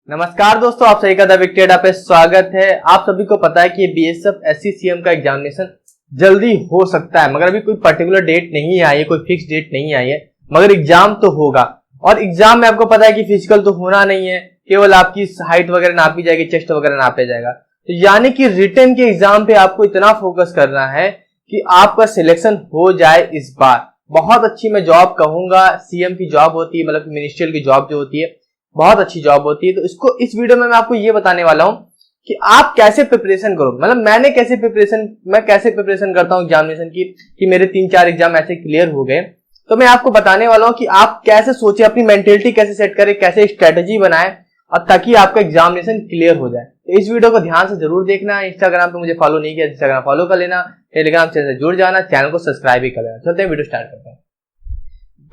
नमस्कार दोस्तों, आप सभी का द बिग ट्रेडर पे स्वागत है। आप सभी को पता है कि बीएसएफ एससीसीएम का एग्जामिनेशन जल्दी हो सकता है, मगर अभी कोई पर्टिकुलर डेट नहीं आई है, कोई फिक्स डेट नहीं आई है, मगर एग्जाम तो होगा। और एग्जाम में आपको पता है कि फिजिकल तो होना नहीं है, केवल आपकी हाइट वगैरह नापी जाएगी, चेस्ट वगैरह नापा जाएगा। तो यानी कि रिटन के एग्जाम पे आपको इतना फोकस करना है कि आपका सिलेक्शन हो जाए इस बार। बहुत अच्छी मैं जॉब कहूंगा, सीएम की जॉब होती है, मतलब मिनिस्ट्रियल की जॉब जो होती है, बहुत अच्छी जॉब होती है। तो इस वीडियो में मैं आपको ये बताने वाला हूं कि आप कैसे प्रिपरेशन करो, मतलब मैं कैसे प्रिपरेशन करता हूं एग्जामिनेशन की, कि मेरे 3-4 एग्जाम ऐसे क्लियर हो गए। तो मैं आपको बताने वाला हूं कि आप कैसे सोचे, अपनी मेंटेलिटी कैसे सेट करें, कैसे स्ट्रेटेजी बनाएं, और ताकि आपका एग्जामिनेशन क्लियर हो जाए। तो इस वीडियो को ध्यान से जरूर देखना। इंस्टाग्राम पे मुझे फॉलो नहीं किया, इंस्टाग्राम फॉलो कर लेना, टेलीग्राम चैनल से जुड़ जाना, चैनल को सब्सक्राइब भी कर लेना। चलते हैं वीडियो स्टार्ट करते हैं।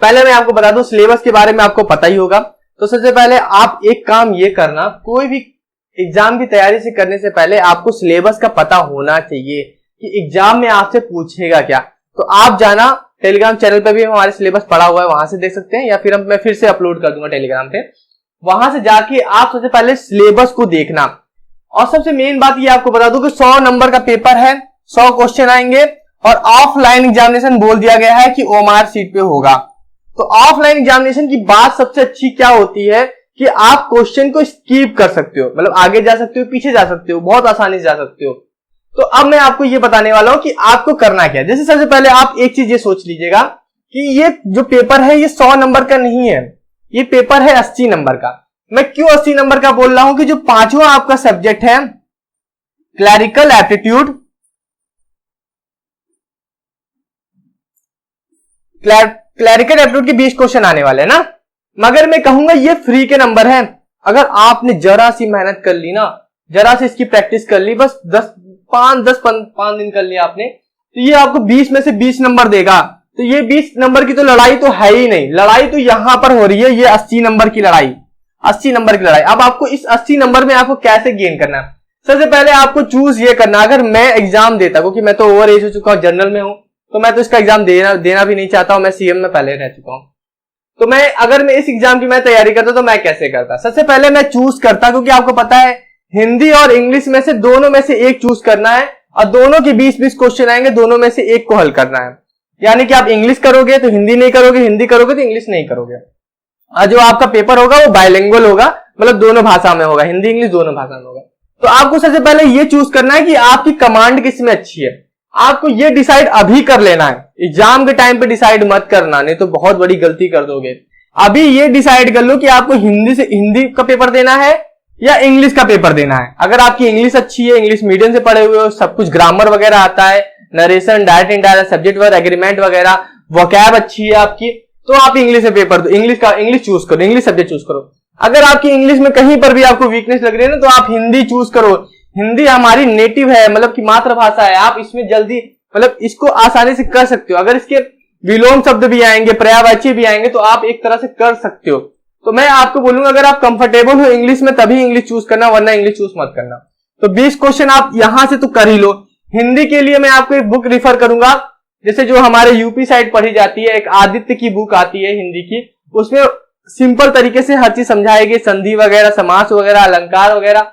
पहले मैं आपको बता दूं, सिलेबस के बारे में आपको पता ही होगा। तो सबसे पहले आप एक काम ये करना, कोई भी एग्जाम की तैयारी से करने से पहले आपको सिलेबस का पता होना चाहिए कि एग्जाम में आपसे पूछेगा क्या। तो आप जाना, टेलीग्राम चैनल पे भी हमारे सिलेबस पड़ा हुआ है, वहां से देख सकते हैं, या फिर मैं फिर से अपलोड कर दूंगा टेलीग्राम पे। वहां से जाके आप सबसे पहले सिलेबस को देखना। और सबसे मेन बात ये आपको बता दूं कि 100 नंबर का पेपर है, 100 क्वेश्चन आएंगे, और ऑफलाइन एग्जामिनेशन बोल दिया गया है कि ओएमआर सीट पे होगा। तो ऑफलाइन एग्जामिनेशन की बात सबसे अच्छी क्या होती है कि आप क्वेश्चन को स्किप कर सकते हो, मतलब आगे जा सकते हो, पीछे जा सकते हो, बहुत आसानी से जा सकते हो। तो अब मैं आपको ये बताने वाला हूं कि आपको करना क्या है। जैसे सबसे पहले आप एक चीज ये सोच लीजिएगा कि ये जो पेपर है ये 100 नंबर का नहीं है, ये पेपर है 80 नंबर का। मैं क्यों 80 नंबर का बोल रहा हूं कि जो पांचवा आपका सब्जेक्ट है क्लरिकल एप्टीट्यूड, क्लरिकल एप्टीट्यूड के 20 क्वेश्चन आने वाले हैं ना, मगर मैं कहूंगा ये फ्री के नंबर है। अगर आपने जरा सी मेहनत कर ली ना, जरा सी इसकी प्रैक्टिस कर ली, बस 5 दिन कर लिया आपने, तो ये आपको 20 में से 20 नंबर देगा। तो ये 20 नंबर की तो लड़ाई तो है ही नहीं, लड़ाई तो यहां पर हो रही है, ये 80 नंबर की लड़ाई, 80 नंबर की लड़ाई। अब आपको इस 80 नंबर में आपको कैसे गेन करना है, सबसे पहले आपको चूज ये करना। अगर मैं एग्जाम देता, क्योंकि मैं तो ओवर एज हो चुका हूं, जनरल में हूं, तो मैं तो इसका एग्जाम देना भी नहीं चाहता हूं, मैं सीएम में पहले रह चुका हूं। तो अगर मैं इस एग्जाम की मैं तैयारी करता तो मैं कैसे करता, सबसे पहले मैं चूज करता, क्योंकि आपको पता है हिंदी और इंग्लिश में से दोनों में से एक चूज करना है, और दोनों के 20-20 क्वेश्चन आएंगे, दोनों में से एक को हल करना है। यानी कि आप इंग्लिश करोगे तो हिंदी नहीं करोगे, हिंदी करोगे तो इंग्लिश नहीं करोगे। और जो आपका पेपर होगा वो बाइलिंगुअल होगा, मतलब दोनों भाषा में होगा, हिंदी इंग्लिश दोनों भाषा में होगा। तो आपको सबसे पहले ये चूज करना है कि आपकी कमांड किसमें अच्छी है। आपको ये डिसाइड अभी कर लेना है, एग्जाम के टाइम पे डिसाइड मत करना, नहीं तो बहुत बड़ी गलती कर दोगे। अभी ये डिसाइड कर लो कि आपको हिंदी का पेपर देना है या इंग्लिश का पेपर देना है। अगर आपकी इंग्लिश अच्छी है, इंग्लिश मीडियम से पढ़े हुए हो, सब कुछ ग्रामर वगैरह आता है, narration, direct indirect, subject verb agreement वगैरह, वोकैब अच्छी है आपकी, तो आप इंग्लिश में पेपर दो, इंग्लिश चूज करो, इंग्लिश सब्जेक्ट चूज करो। अगर आपकी इंग्लिश में कहीं पर भी आपको वीकनेस लग रही है ना, तो आप हिंदी चूज करो। हिंदी हमारी नेटिव है, मतलब की मातृभाषा है, आप इसमें जल्दी, मतलब इसको आसानी से कर सकते हो। अगर इसके विलोम शब्द भी आएंगे, पर्यायवाची भी आएंगे, तो आप एक तरह से कर सकते हो। तो मैं आपको बोलूंगा अगर आप कंफर्टेबल हो इंग्लिश में तभी इंग्लिश चूज करना, वरना इंग्लिश चूज मत करना। तो 20 क्वेश्चन आप यहां से तो कर ही लो। हिंदी के लिए मैं आपको एक बुक रिफर करूंगा, जैसे जो हमारे यूपी साइड पढ़ी जाती है, एक आदित्य की बुक आती है हिंदी की, उसमें सिंपल तरीके से हर चीज समझाएगी, संधि वगैरह, समास वगैरह, अलंकार वगैरह,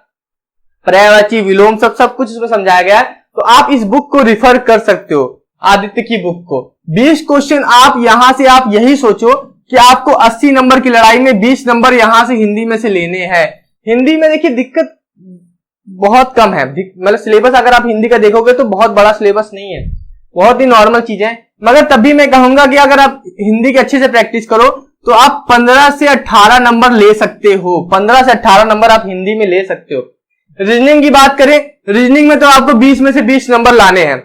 पर्यायवाची, विलोम सब कुछ उसमें समझाया गया है। तो आप इस बुक को रिफर कर सकते हो, आदित्य की बुक को। 20 क्वेश्चन आप यहां से, आप यही सोचो कि आपको 80 नंबर की लड़ाई में 20 नंबर यहां से हिंदी में से लेने हैं। हिंदी में देखिए दिक्कत बहुत कम है, मतलब सिलेबस अगर आप हिंदी का देखोगे तो बहुत बड़ा सिलेबस नहीं है, बहुत ही नॉर्मल चीजें, मगर तब भी मैं कहूंगा कि अगर आप हिंदी के अच्छे से प्रैक्टिस करो तो आप 15 से 18 नंबर ले सकते हो, 15 से 18 नंबर आप हिंदी में ले सकते हो। रीजनिंग की बात करें, रीजनिंग में तो आपको 20 में से 20 नंबर लाने हैं।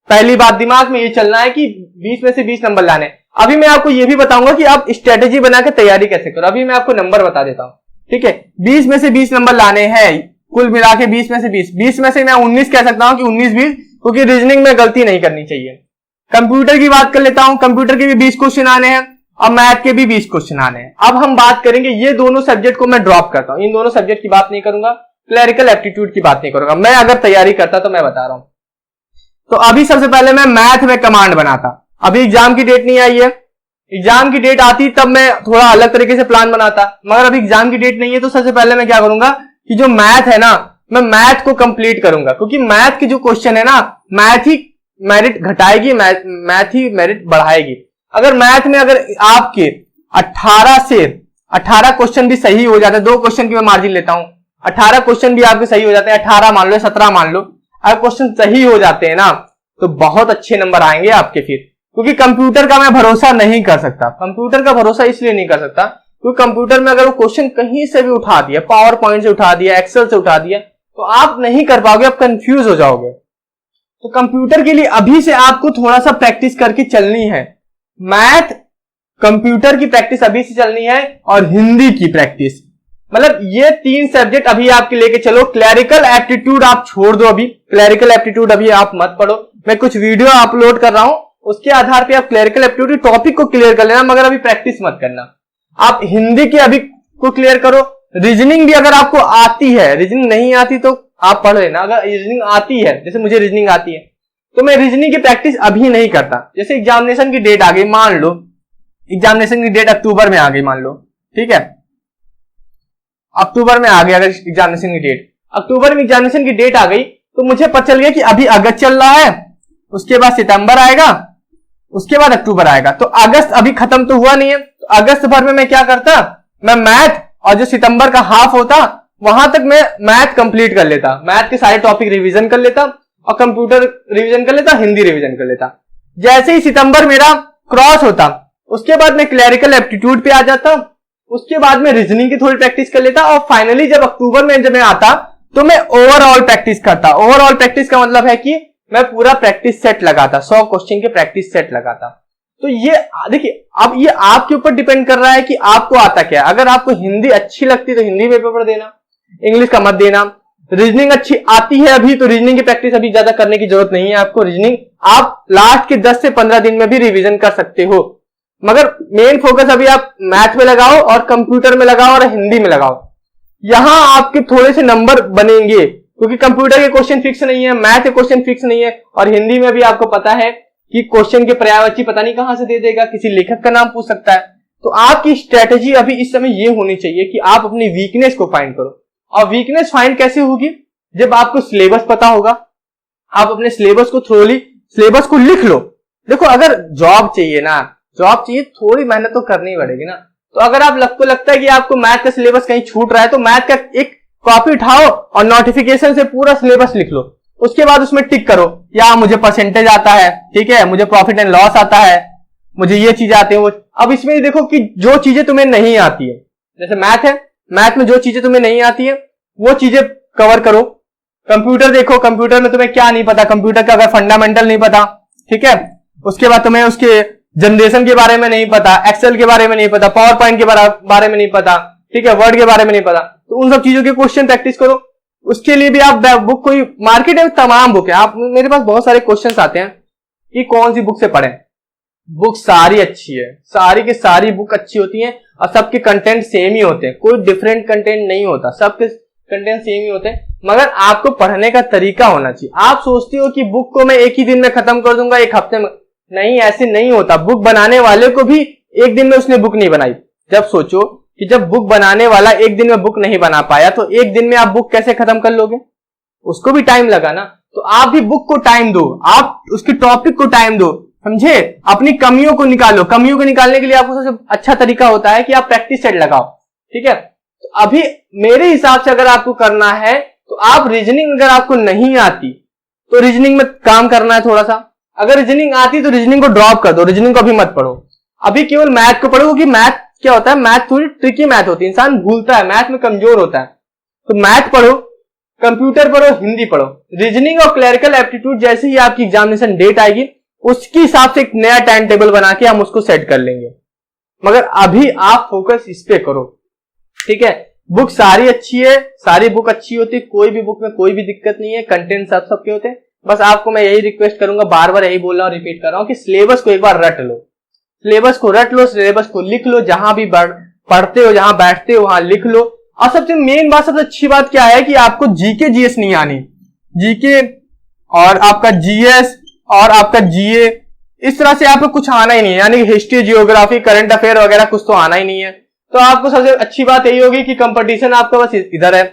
पहली बात दिमाग में ये चलना है कि 20 में से 20 नंबर लाने। अभी मैं आपको ये भी बताऊंगा कि आप स्ट्रेटेजी बना के तैयारी कैसे करो। अभी मैं आपको नंबर बता देता हूं, ठीक है। 20 में से 20 नंबर लाने हैं, कुल मिला के 20 में से 20 में से मैं 19 कह सकता हूं कि 19-20, क्योंकि रीजनिंग में गलती नहीं करनी चाहिए। कंप्यूटर की बात कर लेता हूं, कंप्यूटर के भी 20 क्वेश्चन आने हैं और मैथ के भी 20 क्वेश्चन आने हैं। अब हम बात करेंगे, ये दोनों सब्जेक्ट को मैं ड्रॉप करता हूं, इन दोनों सब्जेक्ट की बात नहीं करूंगा, क्लरिकल एप्टीट्यूड की बात नहीं करूंगा। मैं अगर तैयारी करता तो मैं बता रहा हूं। तो अभी सबसे पहले मैं मैथ में कमांड बनाता, अभी एग्जाम की डेट नहीं आई है, एग्जाम की डेट आती तब मैं थोड़ा अलग तरीके से प्लान बनाता, मगर अभी एग्जाम की डेट नहीं है तो सबसे पहले मैं क्या करूंगा कि जो मैथ है ना, मैं मैथ को कंप्लीट करूंगा, क्योंकि मैथ की जो क्वेश्चन है ना, मैथ ही मेरिट घटाएगी, मैथ ही मेरिट बढ़ाएगी। अगर मैथ में अगर आपके 18 क्वेश्चन भी सही हो जाते हैं, 2 क्वेश्चन की मैं मार्जिन लेता हूं, 18 क्वेश्चन भी आपके सही हो जाते हैं, 18 मान लो 17 मान लो, अगर क्वेश्चन सही हो जाते हैं ना तो बहुत अच्छे नंबर आएंगे आपके फिर। क्योंकि कंप्यूटर का मैं भरोसा नहीं कर सकता, कंप्यूटर का भरोसा इसलिए नहीं कर सकता क्योंकि कंप्यूटर में अगर वो क्वेश्चन कहीं से भी उठा दिया, पावर पॉइंट से उठा दिया, एक्सेल से उठा दिया, तो आप नहीं कर पाओगे, आप कंफ्यूज हो जाओगे। तो कंप्यूटर के लिए अभी से आपको थोड़ा सा प्रैक्टिस करके चलनी है। मैथ, कंप्यूटर की प्रैक्टिस अभी से चलनी है, और हिंदी की प्रैक्टिस, मतलब ये 3 सब्जेक्ट अभी आपके लेके चलो। क्लरिकल एप्टीट्यूड आप छोड़ दो, अभी क्लरिकल एप्टीट्यूड अभी आप मत पढ़ो, मैं कुछ वीडियो अपलोड कर रहा हूं, उसके आधार पे आप क्लरिकल एप्टीट्यूड टॉपिक को क्लियर कर लेना, मगर अभी प्रैक्टिस मत करना। आप हिंदी की अभी को क्लियर करो। रीजनिंग भी अगर आपको आती है, रीजनिंग नहीं आती तो आप पढ़ लेना, अगर रीजनिंग आती है, जैसे मुझे रीजनिंग आती है तो मैं रीजनिंग की प्रैक्टिस अभी नहीं करता। जैसे एग्जामिनेशन की डेट आ गई, मान लो एग्जामिनेशन की डेट अक्टूबर में आ गई, मान लो, ठीक है, अक्टूबर में आ गई अगर एग्जामिनेशन की डेट, अक्टूबर में एग्जामिनेशन की डेट आ गई तो मुझे पता चल गया कि अभी अगस्त चल रहा है, उसके बाद सितंबर आएगा, उसके बाद अक्टूबर आएगा, तो अगस्त अभी खत्म तो हुआ नहीं है, तो अगस्त भर में मैं क्या करता, मैं मैथ और जो सितंबर का हाफ होता वहां तक मैं मैथ कंप्लीट कर लेता, मैथ के सारे टॉपिक रिवीजन कर लेता और कंप्यूटर रिवीजन कर लेता, हिंदी रिवीजन कर लेता। जैसे ही सितंबर मेरा क्रॉस होता उसके बाद मैं क्लरिकल एप्टीट्यूड पे आ जाता, उसके बाद में रीजनिंग की थोड़ी प्रैक्टिस कर लेता, और फाइनली जब अक्टूबर में जब मैं आता तो मैं ओवरऑल प्रैक्टिस करता। ओवरऑल प्रैक्टिस का मतलब है कि मैं पूरा प्रैक्टिस सेट लगाता, 100 क्वेश्चन के प्रैक्टिस सेट लगाता। तो ये देखिए, अब ये आपके ऊपर डिपेंड कर रहा है कि आपको आता क्या है। अगर आपको हिंदी अच्छी लगती है तो हिंदी में पेपर देना, इंग्लिश का मत देना। रीजनिंग अच्छी आती है अभी तो रीजनिंग की प्रैक्टिस अभी ज्यादा करने की जरूरत नहीं है आपको, रीजनिंग आप लास्ट के 10 से 15 दिन में भी रिवीजन कर सकते हो, मगर मेन फोकस अभी आप मैथ में लगाओ और कंप्यूटर में लगाओ और हिंदी में लगाओ। यहां आपके थोड़े से नंबर बनेंगे, क्योंकि कंप्यूटर के क्वेश्चन फिक्स नहीं है, मैथ के क्वेश्चन फिक्स नहीं है, और हिंदी में भी आपको पता है कि क्वेश्चन के पर्यायवाची पता नहीं कहां से दे देगा, किसी लेखक का नाम पूछ सकता है। तो आपकी स्ट्रेटेजी अभी इस समय ये होनी चाहिए कि आप अपनी वीकनेस को फाइंड करो। और वीकनेस फाइंड कैसे होगी, जब आपको सिलेबस पता होगा, आप अपने सिलेबस को थ्रोली सिलेबस को लिख लो। देखो, अगर जॉब चाहिए ना, जॉब चाहिए, थोड़ी मेहनत तो करनी पड़ेगी ना। तो अगर आपको लगता है कि आपको मैथ का सिलेबस कहीं छूट रहा है तो मैथ का एक कॉपी उठाओ और नोटिफिकेशन से पूरा सिलेबस लिख लो, उसके बाद उसमें टिक करो, या मुझे परसेंटेज आता है, ठीक है, मुझे प्रॉफिट एंड लॉस आता है, मुझे ये चीजें आती है वो। अब इसमें देखो कि जो चीजें तुम्हें नहीं आती है, जैसे मैथ है, मैथ में जो चीजें तुम्हें नहीं आती है वो चीजें कवर करो। कंप्यूटर देखो, कंप्यूटर में तुम्हें क्या नहीं पता, कंप्यूटर का अगर फंडामेंटल नहीं पता, ठीक है, उसके बाद तुम्हें उसके जनरेशन के बारे में नहीं पता, एक्सेल के बारे में नहीं पता, पावर पॉइंट के बारे में नहीं पता, ठीक है, वर्ड के बारे में नहीं पता, तो उन सब चीजों के क्वेश्चन प्रैक्टिस करो। उसके लिए भी आप बुक, कोई मार्केट में तमाम बुक है, आप मेरे पास बहुत सारे क्वेश्चंस आते हैं कि कौन सी बुक से पढ़ें। बुक सारी अच्छी है, सारी की सारी बुक अच्छी होती हैं और सबके कंटेंट सेम ही होते हैं, कोई डिफरेंट कंटेंट नहीं होता, सबके कंटेंट सेम ही होते हैं, मगर आपको पढ़ने का तरीका होना चाहिए। आप सोचते हो कि बुक को मैं एक ही दिन में खत्म कर दूंगा, एक हफ्ते में, नहीं, ऐसे नहीं होता। बुक बनाने वाले को भी एक दिन में उसने बुक नहीं बनाई। जब सोचो कि जब बुक बनाने वाला एक दिन में बुक नहीं बना पाया तो एक दिन में आप बुक कैसे खत्म कर लोगे, उसको भी टाइम लगा ना। तो आप भी बुक को टाइम दो, आप उसके टॉपिक को टाइम दो, समझे, अपनी कमियों को निकालो। कमियों को निकालने के लिए आपको सबसे अच्छा तरीका होता है कि आप प्रैक्टिस सेट लगाओ, ठीक है। तो अभी मेरे हिसाब से अगर आपको करना है तो आप रीजनिंग, अगर आपको नहीं आती तो रीजनिंग में काम करना है थोड़ा सा। अगर रीजनिंग आती तो रीजनिंग को ड्रॉप कर दो, रीजनिंग को अभी मत पढ़ो, अभी केवल मैथ को पढ़ो, क्योंकि मैथ क्या होता है, मैथ थोड़ी ट्रिकी मैथ होती है, इंसान भूलता है, मैथ में कमजोर होता है। तो मैथ पढ़ो, कंप्यूटर पढ़ो, हिंदी पढ़ो। रीजनिंग और क्लरिकल एप्टीट्यूड जैसे ही आपकी एग्जामिनेशन डेट आएगी उसके हिसाब से एक नया टाइम टेबल बना के हम उसको सेट कर लेंगे, मगर अभी आप फोकस इस पे करो, ठीक है। बुक सारी अच्छी है, सारी बुक अच्छी होती है, कोई भी बुक में कोई भी दिक्कत नहीं है, कंटेंट सबके होते हैं। बस आपको मैं यही रिक्वेस्ट करूंगा, बार बार यही बोल रहा हूं, रिपीट कर रहा हूं कि सिलेबस को एक बार रट लो, सिलेबस को रट लो, सिलेबस को लिख लो, जहां भी पढ़ते हो, जहां बैठते हो वहां लिख लो। और सबसे मेन बात, सबसे अच्छी बात क्या है कि आपको जीके जीएस नहीं आनी, जीके और आपका जीएस और आपका जीए इस तरह से आपको कुछ आना ही नहीं है, यानी हिस्ट्री, जियोग्राफी, करंट अफेयर वगैरह कुछ तो आना ही नहीं है। तो आपको सबसे अच्छी बात यही होगी कि कंपटीशन आपका बस इधर है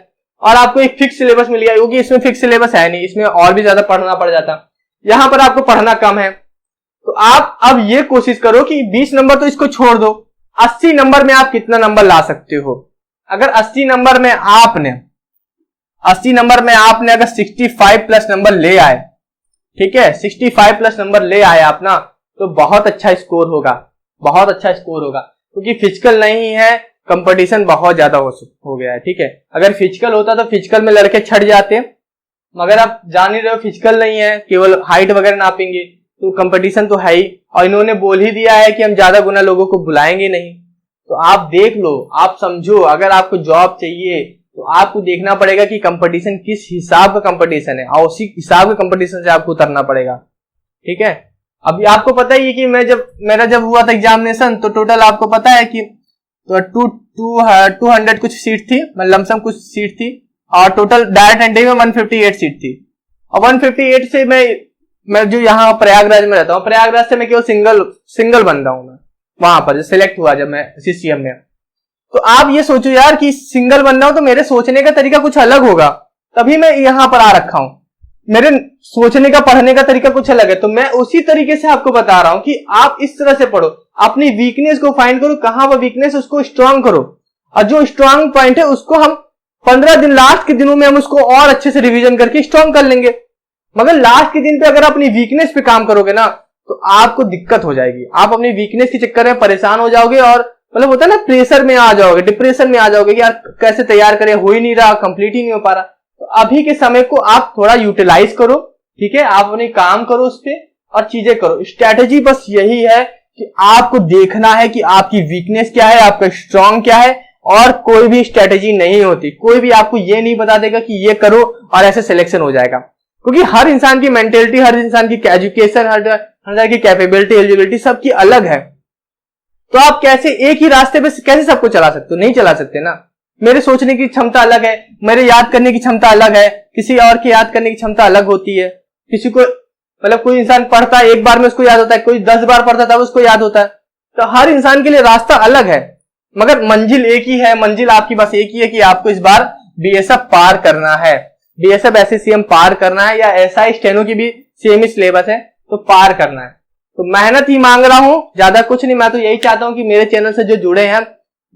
और आपको एक फिक्स सिलेबस मिल गया, क्योंकि इसमें फिक्स सिलेबस है नहीं, इसमें और भी ज्यादा पढ़ना पड़ जाता। यहां पर आपको पढ़ना कम है, तो आप अब ये कोशिश करो कि 20 नंबर तो इसको छोड़ दो, 80 नंबर में आप कितना नंबर ला सकते हो। अगर 80 नंबर में आपने अगर 65 प्लस नंबर ले आए, ठीक है, 65 प्लस नंबर ले आए आप ना, तो बहुत अच्छा स्कोर होगा, बहुत अच्छा स्कोर होगा। क्योंकि फिजिकल नहीं है, कंपटीशन बहुत ज्यादा हो गया है, ठीक है। अगर फिजिकल होता तो फिजिकल में लड़के छट जाते, मगर आप जान ही रहे हो फिजिकल नहीं है, केवल हाइट वगैरह नापेंगे, तो कंपटीशन तो है ही। और इन्होंने बोल ही दिया है कि हम ज्यादा गुना लोगों को बुलाएंगे नहीं। तो आप देख लो, आप समझो, अगर आपको जॉब चाहिए तो आपको देखना पड़ेगा कि कंपटीशन किस हिसाब का कंपटीशन है, और उसी हिसाब के कंपटीशन से आपको उतरना पड़ेगा, ठीक है। अभी आपको पता ही है कि मेरा जब हुआ था एग्जामिनेशन, तो टोटल आपको पता है कि 200 कुछ सीट थी, मतलब लमसम कुछ सीट थी, और टोटल डायरेक्ट एंट्री में 158 सीट थी। और 158 से मैं जो यहाँ प्रयागराज में रहता हूँ, प्रयागराज से मैं केवल सिंगल बंदा हूं मैं वहां पर जो सिलेक्ट हुआ जब मैं सीसीएम में। तो आप ये सोचो यार कि सिंगल बंदा हूं तो मेरे सोचने का तरीका कुछ अलग होगा, तभी मैं यहाँ पर आ रखा हूं। मेरे सोचने का, पढ़ने का तरीका कुछ अलग है, तो मैं उसी तरीके से आपको बता रहा हूं कि आप इस तरह से पढ़ो, अपनी वीकनेस को फाइंड करो, कहां वो वीकनेस, उसको स्ट्रांग करो, और जो स्ट्रांग पॉइंट है उसको हम 15 दिन, लास्ट के दिनों में हम उसको और अच्छे से रिवीजन करके स्ट्रांग कर लेंगे। मगर लास्ट के दिन पे अगर अपनी वीकनेस पे काम करोगे ना, तो आपको दिक्कत हो जाएगी, आप अपनी वीकनेस के चक्कर में परेशान हो जाओगे, और मतलब होता है ना, प्रेशर में आ जाओगे, डिप्रेशन में आ जाओगे कि यार कैसे तैयार करें, हो ही नहीं रहा, कंप्लीट ही नहीं हो पा रहा। तो अभी के समय को आप थोड़ा यूटिलाइज करो, ठीक है, आप अपने काम करो उस पे और चीजें करो। स्ट्रेटेजी बस यही है कि आपको देखना है कि आपकी वीकनेस क्या है, आपका स्ट्रांग क्या है, और कोई भी स्ट्रेटेजी नहीं होती, कोई भी आपको ये नहीं बता देगा कि ये करो और ऐसे सिलेक्शन हो जाएगा। क्योंकि हर इंसान की मेंटेलिटी, हर इंसान की एजुकेशन, हर की कैपेबिलिटी, एलिजिबिलिटी सबकी अलग है। तो आप कैसे एक ही रास्ते पे कैसे सबको चला सकते हो? नहीं चला सकते ना। मेरे सोचने की क्षमता अलग है, मेरे याद करने की क्षमता अलग है, किसी और की याद करने की क्षमता अलग होती है। किसी को मतलब कोई इंसान पढ़ता है, एक बार में उसको याद होता है, कोई 10 बार पढ़ता था उसको याद होता है। तो हर इंसान के लिए रास्ता अलग है, मगर मंजिल एक ही है। मंजिल आपकी बस एक ही है कि आपको इस बार बीएसएफ पार करना है, बीएसएफ एसएससीएम पार करना है, या एसआई स्टेनो की भी सेम ही सिलेबस है, तो पार करना है। तो मेहनत ही मांग रहा हूं, ज्यादा कुछ नहीं। मैं तो यही चाहता हूं कि मेरे चैनल से जो जुड़े हैं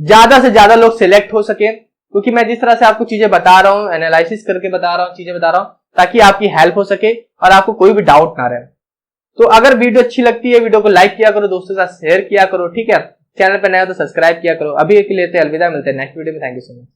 ज्यादा से ज्यादा लोग सिलेक्ट हो सके, क्योंकि मैं जिस तरह से आपको चीजें बता रहा हूं, एनालिसिस करके बता रहा हूं, चीजें बता रहा हूं, ताकि आपकी हेल्प हो सके और आपको कोई भी डाउट ना रहे। तो अगर वीडियो अच्छी लगती है, वीडियो को लाइक किया करो, दोस्तों के साथ शेयर किया करो, ठीक है। चैनल पर नया हो तो सब्सक्राइब किया करो। अभी के लिए अलविदा, मिलते हैं नेक्स्ट वीडियो में। Thank you so much.